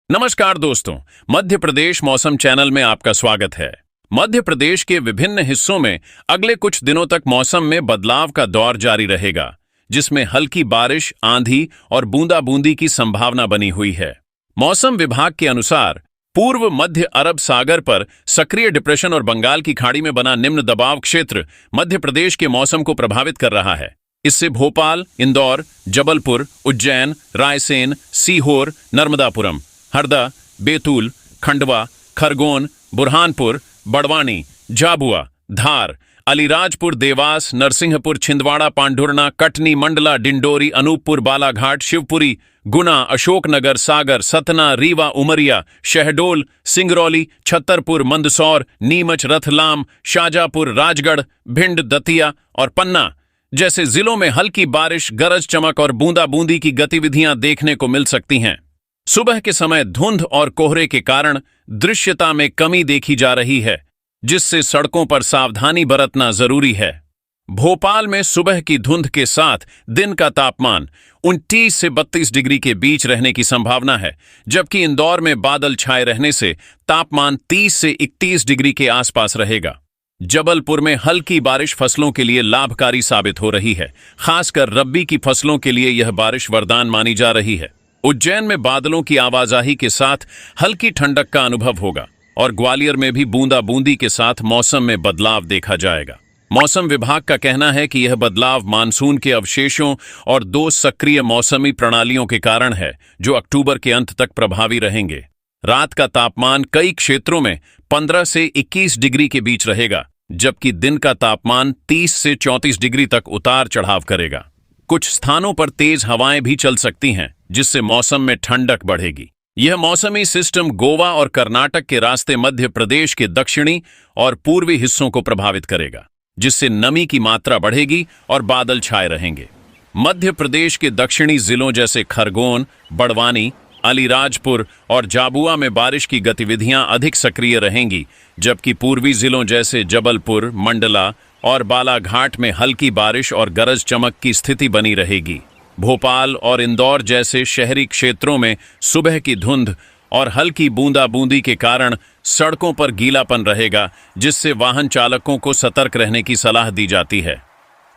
नमस्कार दोस्तों, मध्य प्रदेश मौसम चैनल में आपका स्वागत है। मध्य प्रदेश के विभिन्न हिस्सों में अगले कुछ दिनों तक मौसम में बदलाव का दौर जारी रहेगा, जिसमें हल्की बारिश, आंधी और बूंदाबूंदी की संभावना बनी हुई है। मौसम विभाग के अनुसार पूर्व मध्य अरब सागर पर सक्रिय डिप्रेशन और बंगाल की खाड़ी में बना निम्न दबाव क्षेत्र मध्य प्रदेश के मौसम को प्रभावित कर रहा है। इससे भोपाल, इंदौर, जबलपुर, उज्जैन, रायसेन, सीहोर, नर्मदापुरम, हरदा, बैतूल, खंडवा, खरगोन, बुरहानपुर, बड़वानी, झाबुआ, धार, अलीराजपुर, देवास, नरसिंहपुर, छिंदवाड़ा, पांढुर्णा, कटनी, मंडला, डिंडोरी, अनूपपुर, बालाघाट, शिवपुरी, गुना, अशोकनगर, सागर, सतना, रीवा, उमरिया, शहडोल, सिंगरौली, छतरपुर, मंदसौर, नीमच, रतलाम, शाजापुर, राजगढ़, भिंड, दतिया और पन्ना जैसे जिलों में हल्की बारिश, गरज चमक और बूंदाबूंदी की गतिविधियां देखने को मिल सकती हैं। सुबह के समय धुंध और कोहरे के कारण दृश्यता में कमी देखी जा रही है, जिससे सड़कों पर सावधानी बरतना जरूरी है। भोपाल में सुबह की धुंध के साथ दिन का तापमान 29 से 32 डिग्री के बीच रहने की संभावना है, जबकि इंदौर में बादल छाए रहने से तापमान 30 से 31 डिग्री के आसपास रहेगा। जबलपुर में हल्की बारिश फसलों के लिए लाभकारी साबित हो रही है। खासकर रब्बी की फसलों के लिए यह बारिश वरदान मानी जा रही है। उज्जैन में बादलों की आवाजाही के साथ हल्की ठंडक का अनुभव होगा और ग्वालियर में भी बूंदाबूंदी के साथ मौसम में बदलाव देखा जाएगा। मौसम विभाग का कहना है कि यह बदलाव मानसून के अवशेषों और 2 सक्रिय मौसमी प्रणालियों के कारण है, जो अक्टूबर के अंत तक प्रभावी रहेंगे। रात का तापमान कई क्षेत्रों में 15 से 21 डिग्री के बीच रहेगा, जबकि दिन का तापमान 30 से 34 डिग्री तक उतार चढ़ाव करेगा। कुछ स्थानों पर तेज हवाएं भी चल सकती हैं, जिससे मौसम में ठंडक बढ़ेगी। यह मौसमी सिस्टम गोवा और कर्नाटक के रास्ते मध्य प्रदेश के दक्षिणी और पूर्वी हिस्सों को प्रभावित करेगा, जिससे नमी की मात्रा बढ़ेगी और बादल छाए रहेंगे। मध्य प्रदेश के दक्षिणी जिलों जैसे खरगोन, बड़वानी, अलीराजपुर और झाबुआ में बारिश की गतिविधियां अधिक सक्रिय रहेंगी, जबकि पूर्वी जिलों जैसे जबलपुर, मंडला और बालाघाट में हल्की बारिश और गरज चमक की स्थिति बनी रहेगी। भोपाल और इंदौर जैसे शहरी क्षेत्रों में सुबह की धुंध और हल्की बूंदाबूंदी के कारण सड़कों पर गीलापन रहेगा, जिससे वाहन चालकों को सतर्क रहने की सलाह दी जाती है।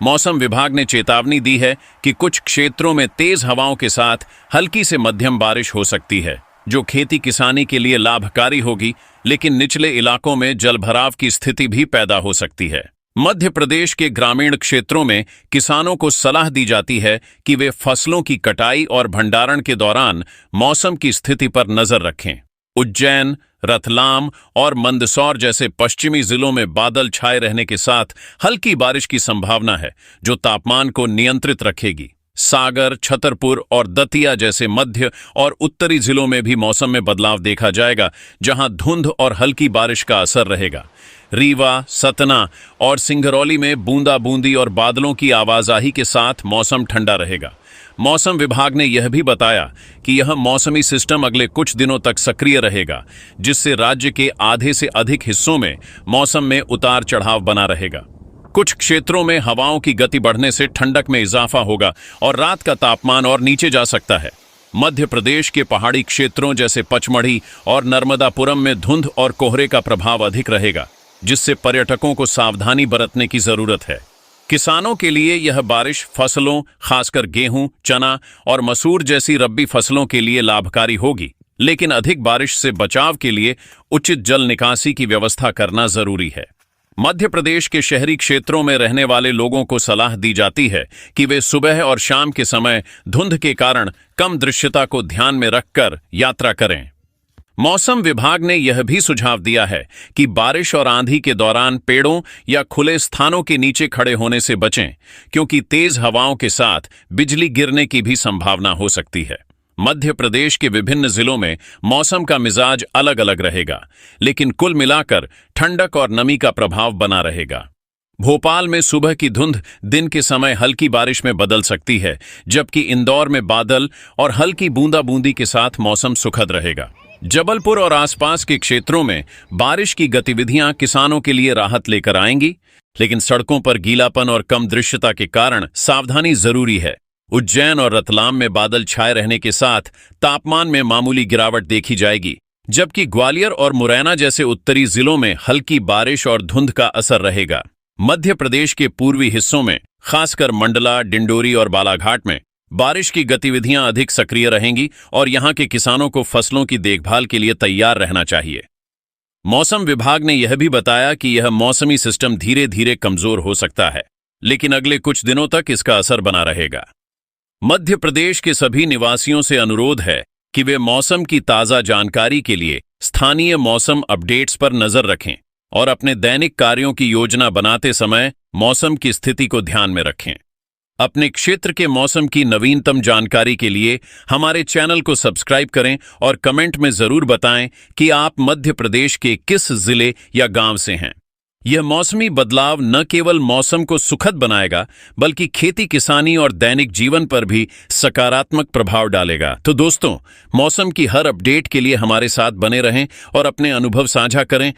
मौसम विभाग ने चेतावनी दी है कि कुछ क्षेत्रों में तेज हवाओं के साथ हल्की से मध्यम बारिश हो सकती है, जो खेती किसानी के लिए लाभकारी होगी, लेकिन निचले इलाकों में जलभराव की स्थिति भी पैदा हो सकती है। मध्य प्रदेश के ग्रामीण क्षेत्रों में किसानों को सलाह दी जाती है कि वे फसलों की कटाई और भंडारण के दौरान मौसम की स्थिति पर नजर रखें। उज्जैन, रतलाम और मंदसौर जैसे पश्चिमी जिलों में बादल छाए रहने के साथ हल्की बारिश की संभावना है, जो तापमान को नियंत्रित रखेगी। सागर, छतरपुर और दतिया जैसे मध्य और उत्तरी जिलों में भी मौसम में बदलाव देखा जाएगा, जहां धुंध और हल्की बारिश का असर रहेगा। रीवा, सतना और सिंगरौली में बूंदाबूंदी और बादलों की आवाजाही के साथ मौसम ठंडा रहेगा। मौसम विभाग ने यह भी बताया कि यह मौसमी सिस्टम अगले कुछ दिनों तक सक्रिय रहेगा, जिससे राज्य के आधे से अधिक हिस्सों में मौसम में उतार चढ़ाव बना रहेगा। कुछ क्षेत्रों में हवाओं की गति बढ़ने से ठंडक में इजाफा होगा और रात का तापमान और नीचे जा सकता है। मध्य प्रदेश के पहाड़ी क्षेत्रों जैसे पचमढ़ी और नर्मदापुरम में धुंध और कोहरे का प्रभाव अधिक रहेगा, जिससे पर्यटकों को सावधानी बरतने की जरूरत है। किसानों के लिए यह बारिश फसलों, खासकर गेहूं, चना और मसूर जैसी रब्बी फसलों के लिए लाभकारी होगी, लेकिन अधिक बारिश से बचाव के लिए उचित जल निकासी की व्यवस्था करना जरूरी है। मध्य प्रदेश के शहरी क्षेत्रों में रहने वाले लोगों को सलाह दी जाती है कि वे सुबह और शाम के समय धुंध के कारण कम दृश्यता को ध्यान में रखकर यात्रा करें। मौसम विभाग ने यह भी सुझाव दिया है कि बारिश और आंधी के दौरान पेड़ों या खुले स्थानों के नीचे खड़े होने से बचें, क्योंकि तेज हवाओं के साथ बिजली गिरने की भी संभावना हो सकती है। मध्य प्रदेश के विभिन्न जिलों में मौसम का मिजाज अलग अलग रहेगा, लेकिन कुल मिलाकर ठंडक और नमी का प्रभाव बना रहेगा। भोपाल में सुबह की धुंध दिन के समय हल्की बारिश में बदल सकती है, जबकि इंदौर में बादल और हल्की बूंदाबूंदी के साथ मौसम सुखद रहेगा। जबलपुर और आसपास के क्षेत्रों में बारिश की गतिविधियां किसानों के लिए राहत लेकर आएंगी, लेकिन सड़कों पर गीलापन और कम दृश्यता के कारण सावधानी जरूरी है। उज्जैन और रतलाम में बादल छाए रहने के साथ तापमान में मामूली गिरावट देखी जाएगी, जबकि ग्वालियर और मुरैना जैसे उत्तरी जिलों में हल्की बारिश और धुंध का असर रहेगा। मध्य प्रदेश के पूर्वी हिस्सों में, खासकर मंडला, डिंडोरी और बालाघाट में बारिश की गतिविधियां अधिक सक्रिय रहेंगी और यहां के किसानों को फसलों की देखभाल के लिए तैयार रहना चाहिए। मौसम विभाग ने यह भी बताया कि यह मौसमी सिस्टम धीरे धीरे कमजोर हो सकता है, लेकिन अगले कुछ दिनों तक इसका असर बना रहेगा। मध्य प्रदेश के सभी निवासियों से अनुरोध है कि वे मौसम की ताजा जानकारी के लिए स्थानीय मौसम अपडेट्स पर नजर रखें और अपने दैनिक कार्यों की योजना बनाते समय मौसम की स्थिति को ध्यान में रखें। अपने क्षेत्र के मौसम की नवीनतम जानकारी के लिए हमारे चैनल को सब्सक्राइब करें और कमेंट में जरूर बताएं कि आप मध्य प्रदेश के किस जिले या गांव से हैं। यह मौसमी बदलाव न केवल मौसम को सुखद बनाएगा, बल्कि खेती किसानी और दैनिक जीवन पर भी सकारात्मक प्रभाव डालेगा। तो दोस्तों, मौसम की हर अपडेट के लिए हमारे साथ बने रहें और अपने अनुभव साझा करें।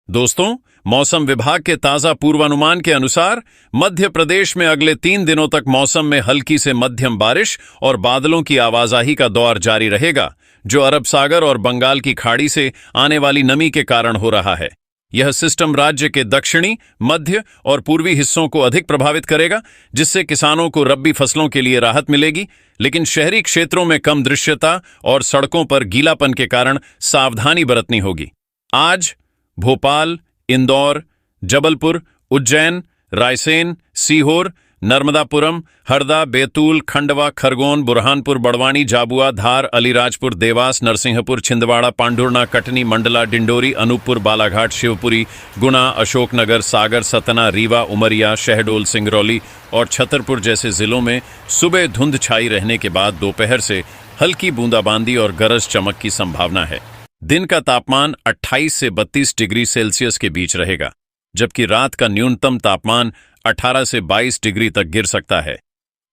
दोस्तों, मौसम विभाग के ताजा पूर्वानुमान के अनुसार मध्य प्रदेश में अगले 3 दिनों तक मौसम में हल्की से मध्यम बारिश और बादलों की आवाजाही का दौर जारी रहेगा, जो अरब सागर और बंगाल की खाड़ी से आने वाली नमी के कारण हो रहा है। यह सिस्टम राज्य के दक्षिणी, मध्य और पूर्वी हिस्सों को अधिक प्रभावित करेगा, जिससे किसानों को रबी फसलों के लिए राहत मिलेगी, लेकिन शहरी क्षेत्रों में कम दृश्यता और सड़कों पर गीलापन के कारण सावधानी बरतनी होगी। आज भोपाल, इंदौर, जबलपुर, उज्जैन, रायसेन, सीहोर, नर्मदापुरम, हरदा, बैतूल, खंडवा, खरगोन, बुरहानपुर, बड़वानी, झाबुआ, धार, अलीराजपुर, देवास, नरसिंहपुर, छिंदवाड़ा, पांढुर्णा, कटनी, मंडला, डिंडोरी, अनूपपुर, बालाघाट, शिवपुरी, गुना, अशोकनगर, सागर, सतना, रीवा, उमरिया, शहडोल, सिंगरौली और छतरपुर जैसे जिलों में सुबह धुंध छाई रहने के बाद दोपहर से हल्की बूंदाबांदी और गरज चमक की संभावना है। दिन का तापमान 28 से 32 डिग्री सेल्सियस के बीच रहेगा, जबकि रात का न्यूनतम तापमान 18 से 22 डिग्री तक गिर सकता है।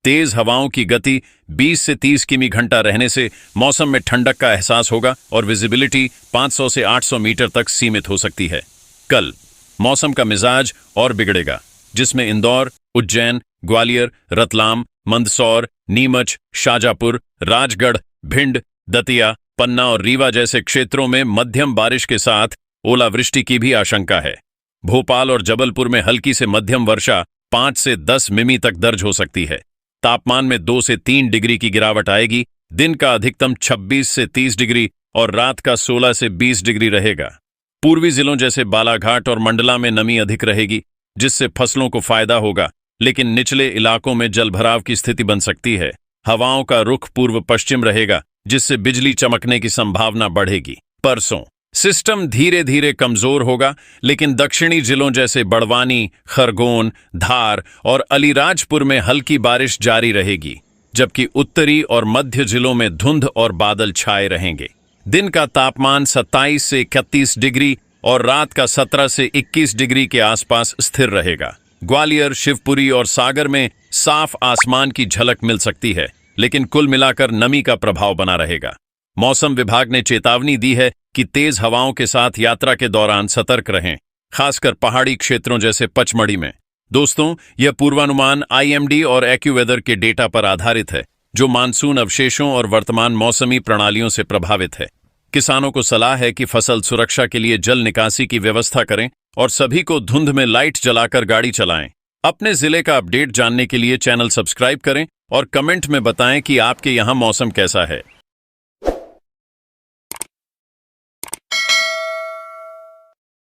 तेज हवाओं की गति 20 से 30 किमी घंटा रहने से मौसम में ठंडक का एहसास होगा और विजिबिलिटी 500 से 800 मीटर तक सीमित हो सकती है। कल मौसम का मिजाज और बिगड़ेगा, जिसमें इंदौर, उज्जैन, ग्वालियर, रतलाम, मंदसौर, नीमच, शाजापुर, राजगढ़, भिंड, दतिया, पन्ना और रीवा जैसे क्षेत्रों में मध्यम बारिश के साथ ओलावृष्टि की भी आशंका है। भोपाल और जबलपुर में हल्की से मध्यम वर्षा 5 से 10 मिमी तक दर्ज हो सकती है। तापमान में 2 से 3 डिग्री की गिरावट आएगी। दिन का अधिकतम 26 से 30 डिग्री और रात का 16 से 20 डिग्री रहेगा। पूर्वी जिलों जैसे बालाघाट और मंडला में नमी अधिक रहेगी, जिससे फसलों को फायदा होगा, लेकिन निचले इलाकों में जलभराव की स्थिति बन सकती है। हवाओं का रुख पूर्व पश्चिम रहेगा, जिससे बिजली चमकने की संभावना बढ़ेगी। परसों सिस्टम धीरे धीरे कमजोर होगा, लेकिन दक्षिणी जिलों जैसे बड़वानी, खरगोन, धार और अलीराजपुर में हल्की बारिश जारी रहेगी, जबकि उत्तरी और मध्य जिलों में धुंध और बादल छाए रहेंगे। दिन का तापमान 27 से 31 डिग्री और रात का 17 से 21 डिग्री के आसपास स्थिर रहेगा। ग्वालियर, शिवपुरी और सागर में साफ आसमान की झलक मिल सकती है, लेकिन कुल मिलाकर नमी का प्रभाव बना रहेगा। मौसम विभाग ने चेतावनी दी है कि तेज हवाओं के साथ यात्रा के दौरान सतर्क रहें, खासकर पहाड़ी क्षेत्रों जैसे पचमढ़ी में। दोस्तों, यह पूर्वानुमान IMD और एक्यूवेदर के डेटा पर आधारित है, जो मानसून अवशेषों और वर्तमान मौसमी प्रणालियों से प्रभावित है। किसानों को सलाह है कि फसल सुरक्षा के लिए जल निकासी की व्यवस्था करें और सभी को धुंध में लाइट जलाकर गाड़ी चलाएं। अपने जिले का अपडेट जानने के लिए चैनल सब्सक्राइब करें और कमेंट में बताएं कि आपके यहाँ मौसम कैसा है।